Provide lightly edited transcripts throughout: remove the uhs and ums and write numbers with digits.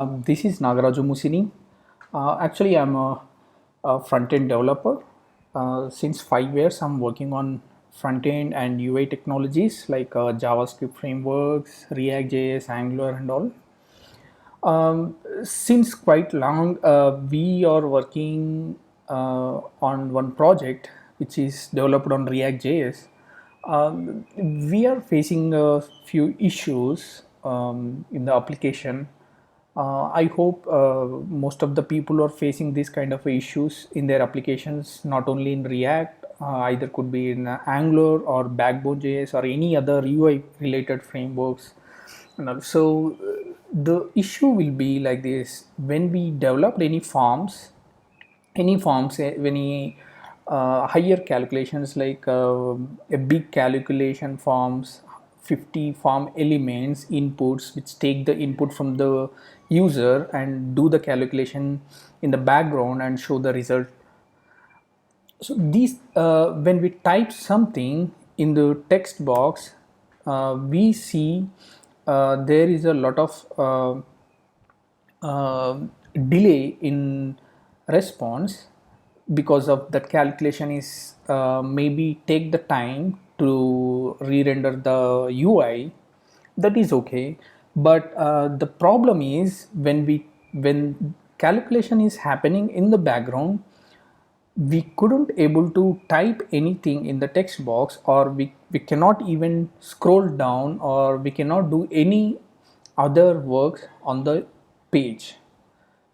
This is Nagaraju Musini. Actually, I'm a front-end developer. Since 5 years, I'm working on front-end and UI technologies like JavaScript frameworks, React.js, Angular, and all. Since quite long, we are working on one project which is developed on React.js. We are facing a few issues in the application. I hope most of the people are facing these kind of issues in their applications, not only in React, either could be in Angular or Backbone.js or any other UI related frameworks. And also, the issue will be like this: when we developed any forms, any higher calculations like a big calculation forms, 50 form elements inputs which take the input from the user and do the calculation in the background and show the result. So these when we type something in the text box, we see there is a lot of delay in response because of that calculation is maybe take the time to re-render the UI. That is okay, but the problem is when calculation is happening in the background, we couldn't able to type anything in the text box, or we cannot even scroll down, or we cannot do any other work on the page.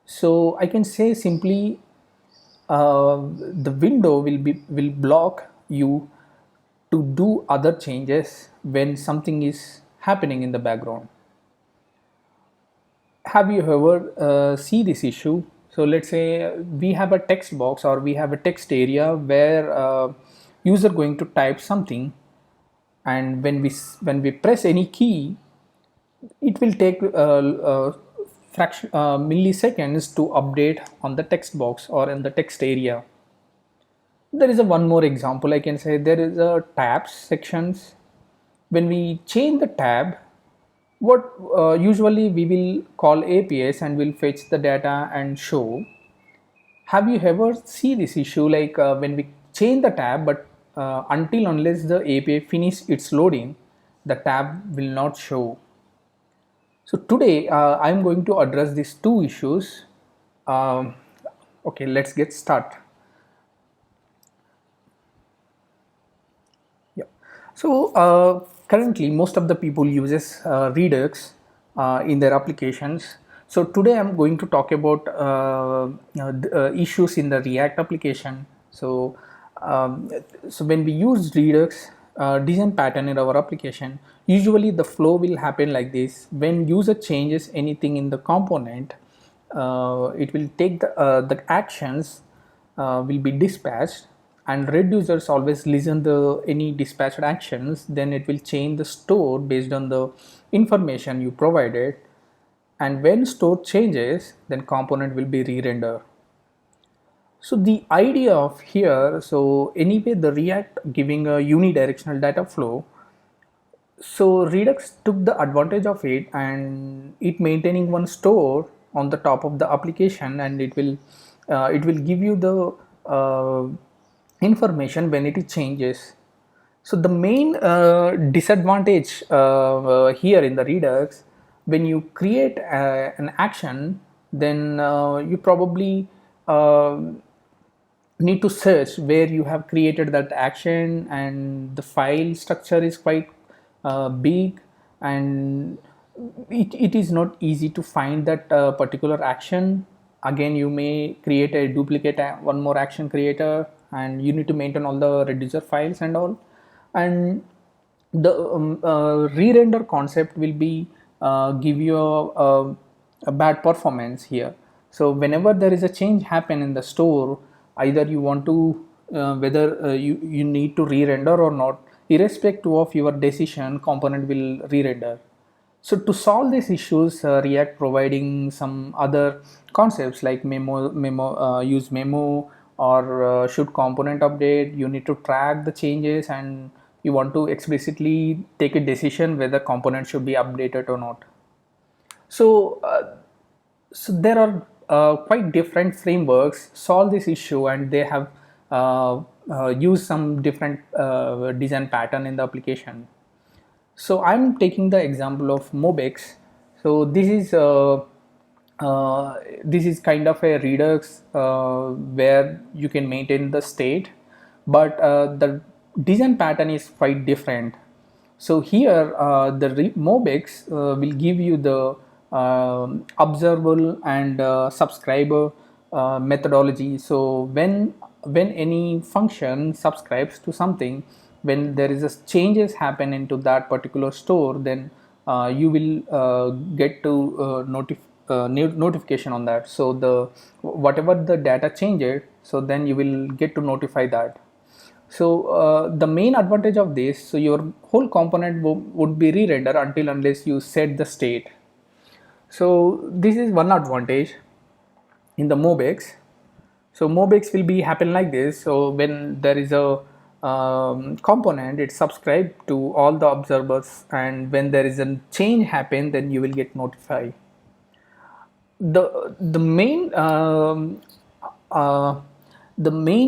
So I can say simply, the window will block you to do other changes when something is happening in the background. Have you ever see this issue? So let's say we have a text box or we have a text area where user going to type something, and when we press any key, it will take milliseconds to update on the text box or in the text area. There is a one more example. I can say there is a tabs sections. When we change the tab, what usually we will call APIs and will fetch the data and show. Have you ever see this issue like when we change the tab, but until unless the API finish its loading, the tab will not show. So today I am going to address these two issues. Um, okay, let's get started. Yeah. So currently, most of the people uses Redux in their applications. So today I'm going to talk about issues in the React application. Um, so when we use Redux design pattern in our application, usually the flow will happen like this. When user changes anything in the component, it will take the actions will be dispatched, and red users always listen the any dispatched actions, then it will change the store based on the information you provided, and when store changes, then component will be re-rendered. So the idea of here, so anyway the React giving a unidirectional data flow, so Redux took the advantage of it, and it maintaining one store on the top of the application, and it will give you the information when it changes. So the main disadvantage here in the Redux, when you create an action, then you probably uh, need to search where you have created that action, and the file structure is quite big, and it is not easy to find that particular action. Again, you may create a duplicate one more action creator, and you need to maintain all the reducer files and all. And the re-render concept will be give you a bad performance here. So whenever there is a change happen in the store, either you want to whether you need to re-render or not, irrespective of your decision, component will re-render. So to solve these issues, React providing some other concepts like use memo, or should component update. You need to track the changes, and you want to explicitly take a decision whether component should be updated or not. So So there are quite different frameworks solve this issue, and they have used some different design pattern in the application. So I'm taking the example of Mobex. So this is kind of a Redux where you can maintain the state, but the design pattern is quite different. So here the Mobex will give you the observable and subscriber methodology. So when any function subscribes to something, when there is a changes happen into that particular store, then you will get to notification on that. So the whatever the data changes, so then you will get to notify that. So the main advantage of this, so your whole component would be re-render until unless you set the state. So this is one advantage in the Mobex. So Mobex will be happen like this. So when there is a component, it's subscribed to all the observers, and when there is a change happen, then you will get notified. The main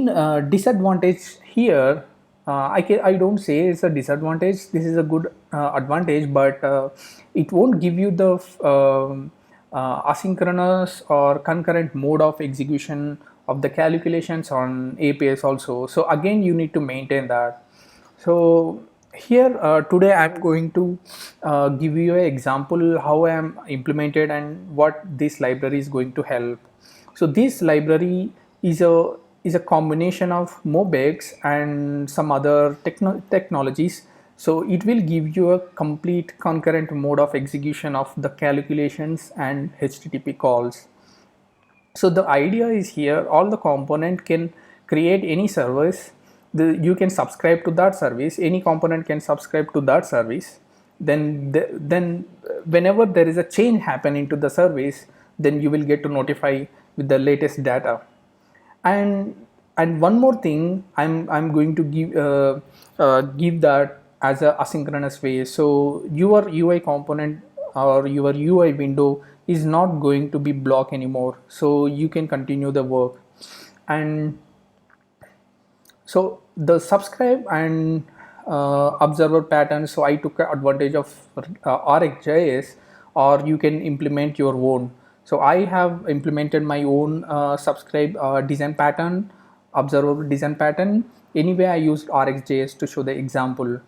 uh, disadvantage here, I don't say it's a disadvantage, this is a good advantage, but it won't give you the asynchronous or concurrent mode of execution of the calculations on APIs also. So again you need to maintain that. So here today I'm going to give you an example how I am implemented and what this library is going to help. So this library is a combination of Mobex and some other technologies. So it will give you a complete concurrent mode of execution of the calculations and HTTP calls. So the idea is here all the component can create any service, you can subscribe to that service, any component can subscribe to that service, then whenever there is a change happen into the service, then you will get to notify with the latest data. And one more thing, I'm going to give that as a asynchronous way. So your UI component or your UI window is not going to be blocked anymore, so you can continue the work. And so the subscribe and observer pattern, so I took advantage of RxJS, or you can implement your own. So I have implemented my own subscribe design pattern, observable design pattern. Anyway, I used RxJS to show the example.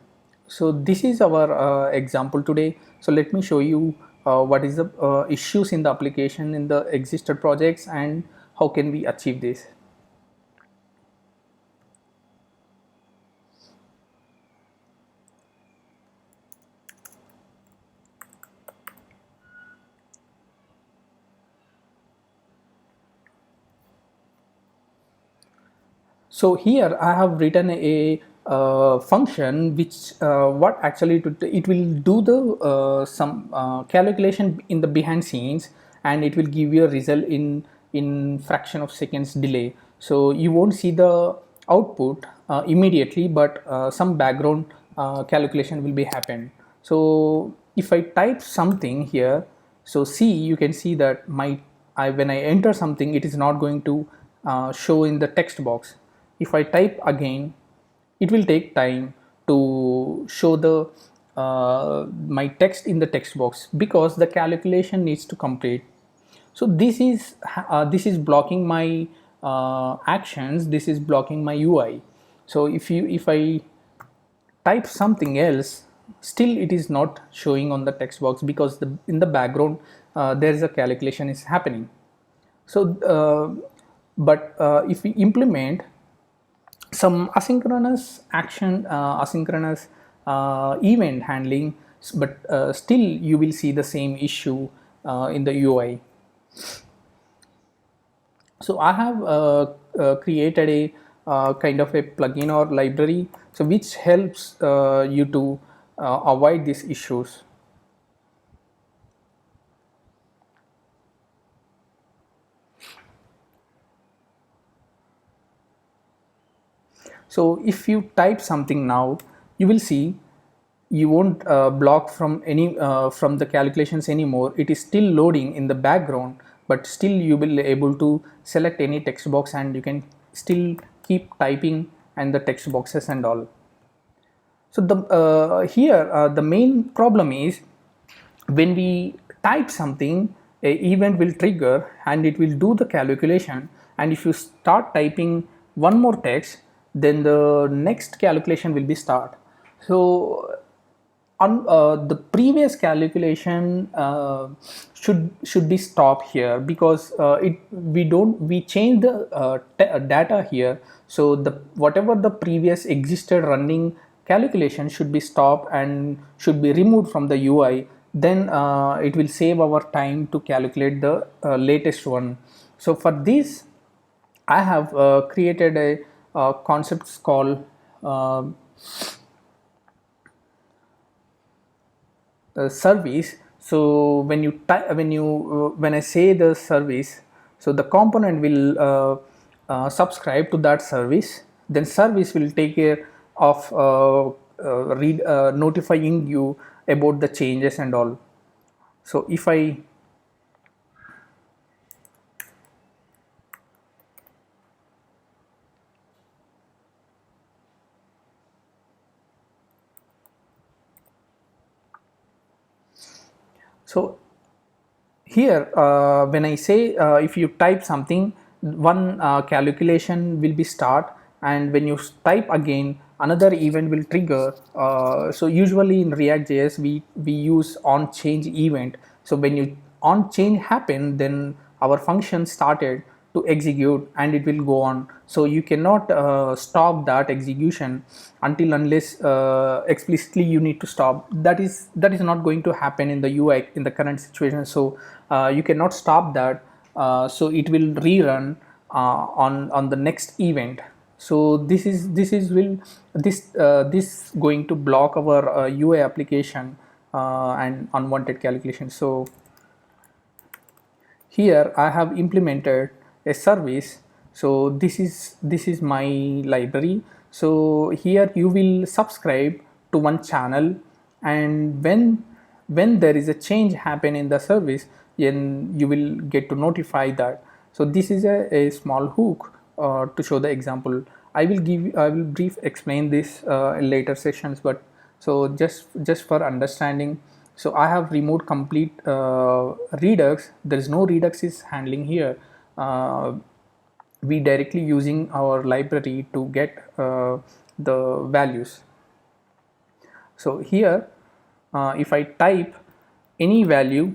So this is our example today. So let me show you what is the issues in the application in the existed projects and how can we achieve this. So here I have written a function which what actually it will do the some calculation in the behind scenes, and it will give you a result in fraction of seconds delay. So you won't see the output immediately, but some background calculation will be happen. So if I type something here, so see, you can see that when I enter something, it is not going to show in the text box. If I type again, it will take time to show the my text in the text box because the calculation needs to complete. So this is blocking my actions, this is blocking my UI. So if I type something else, still it is not showing on the text box because in the background there is a calculation is happening. So but if we implement some asynchronous action, asynchronous event handling, but still you will see the same issue in the UI. So I have created a kind of a plugin or library, so which helps you to avoid these issues. So if you type something now, you will see you won't block from any from the calculations anymore. It is still loading in the background, but still you will able to select any text box and you can still keep typing and the text boxes and all. So the here the main problem is when we type something, a event will trigger and it will do the calculation, and if you start typing one more text, then the next calculation will be start. So on the previous calculation should be stopped here, because it we change the data here, so the whatever the previous existed running calculation should be stopped and should be removed from the UI. Then it will save our time to calculate the latest one. So for this I have created a concept called uh, service. So when I say the service, so the component will subscribe to that service, then service will take care of notifying you about the changes and all. So if I so here when I say if you type something, one calculation will be start, and when you type again another event will trigger. So usually in React.js we use on change event. So when you on change happen, then our function started to execute and it will go on. So you cannot stop that execution until unless explicitly you need to stop. That is not going to happen in the UI in the current situation. So you cannot stop that. So it will rerun on the next event. So this going to block our UI application and unwanted calculation. So here I have implemented a service. So this is my library. So here you will subscribe to one channel, and when there is a change happen in the service, then you will get to notify that. So this is a small hook to show the example. I will brief explain this in later sessions, but so just for understanding. So I have removed complete Redux. There is no Redux is handling here. We directly using our library to get the values. So here if I type any value,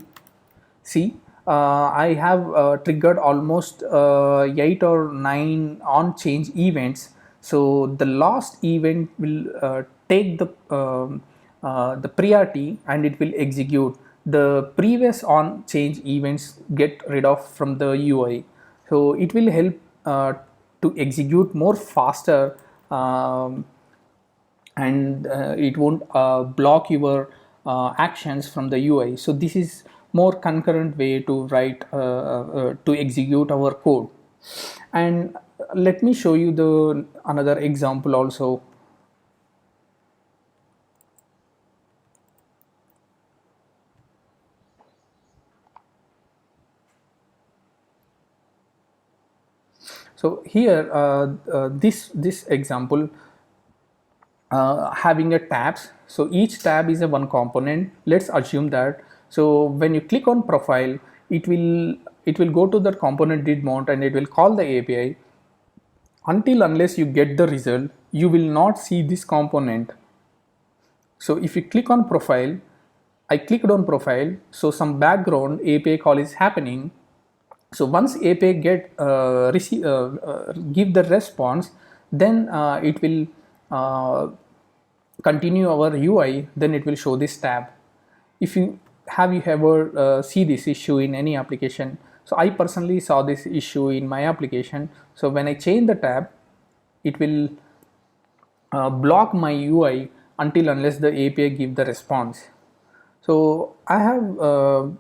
see I have triggered almost 8 or 9 on change events. So the last event will take the priority and it will execute. The previous on change events get rid of from the UI. So it will help to execute more faster, and it won't block your actions from the UI. So this is more concurrent way to write to execute our code. And let me show you the another example also. So here this example having a tabs. So each tab is a one component. Let's assume that. So when you click on profile, it will go to that component did mount and it will call the API. Until unless you get the result, you will not see this component. So if you click on profile, I clicked on profile, so some background API call is happening. So once API give the response, then it will continue our UI. Then it will show this tab. If you ever see this issue in any application? So I personally saw this issue in my application. So when I change the tab, it will block my UI until unless the API give the response. So I have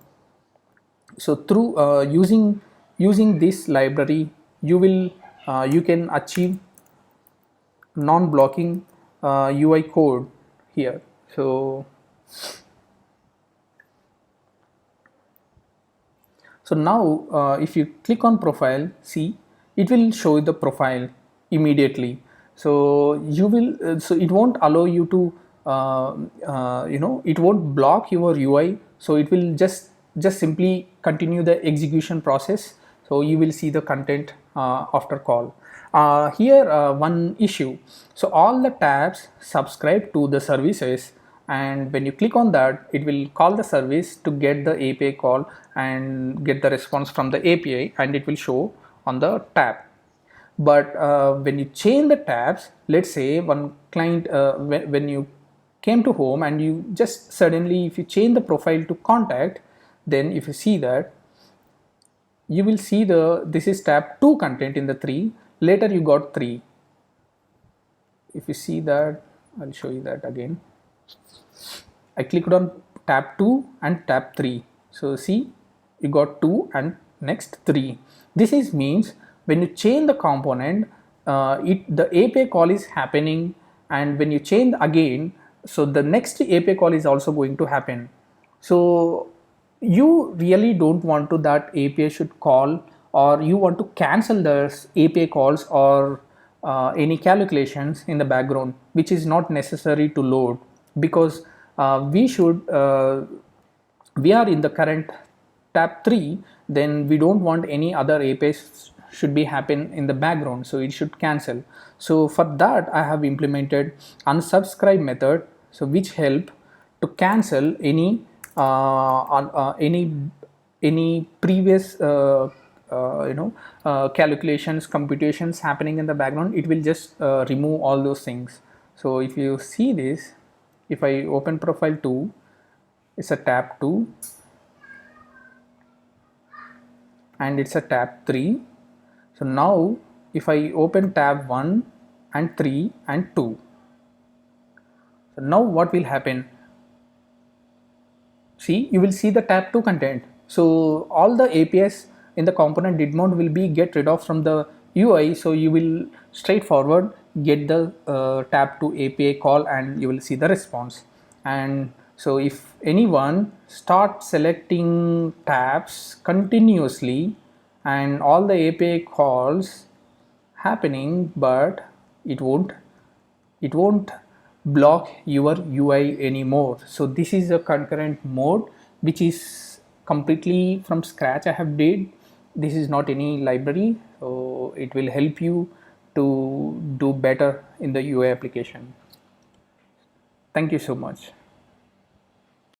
so through using this library, you can achieve non-blocking UI code here. So now if you click on profile, see, it will show the profile immediately. So you will so it won't allow you to it won't block your UI. So it will just simply continue the execution process. So you will see the content after call. Here one issue, so all the tabs subscribe to the services, and when you click on that, it will call the service to get the API call and get the response from the API, and it will show on the tab. But when you change the tabs, let's say one client, when you came to home and you just suddenly, if you change the profile to contact, then if you see that, you will see this is tab 2 content in the 3, later you got 3. If you see that, I'll show you that again. I clicked on tab 2 and tab 3. So see, you got 2 and next 3. This is means when you change the component, the API call is happening, and when you change again, so the next API call is also going to happen. So you really don't want to that API should call, or you want to cancel the API calls or any calculations in the background, which is not necessary to load, because we are in the current tab 3, then we don't want any other APIs should be happen in the background, so it should cancel. So for that I have implemented unsubscribe method, so which help to cancel any previous calculations, computations happening in the background. It will just remove all those things. So if you see this, if I open profile 2, it's a tab 2 and it's a tab 3. So now if I open tab 1 and 3 and 2, so now what will happen? See, you will see the tab 2 content. So all the APIs in the component did not will be get rid of from the UI. So you will straightforward get the tab 2 API call and you will see the response. And so if anyone start selecting tabs continuously and all the API calls happening, but it won't block your UI anymore. So this is a concurrent mode which is completely from scratch I have did. This is not any library, so it will help you to do better in the UI application. Thank you so much.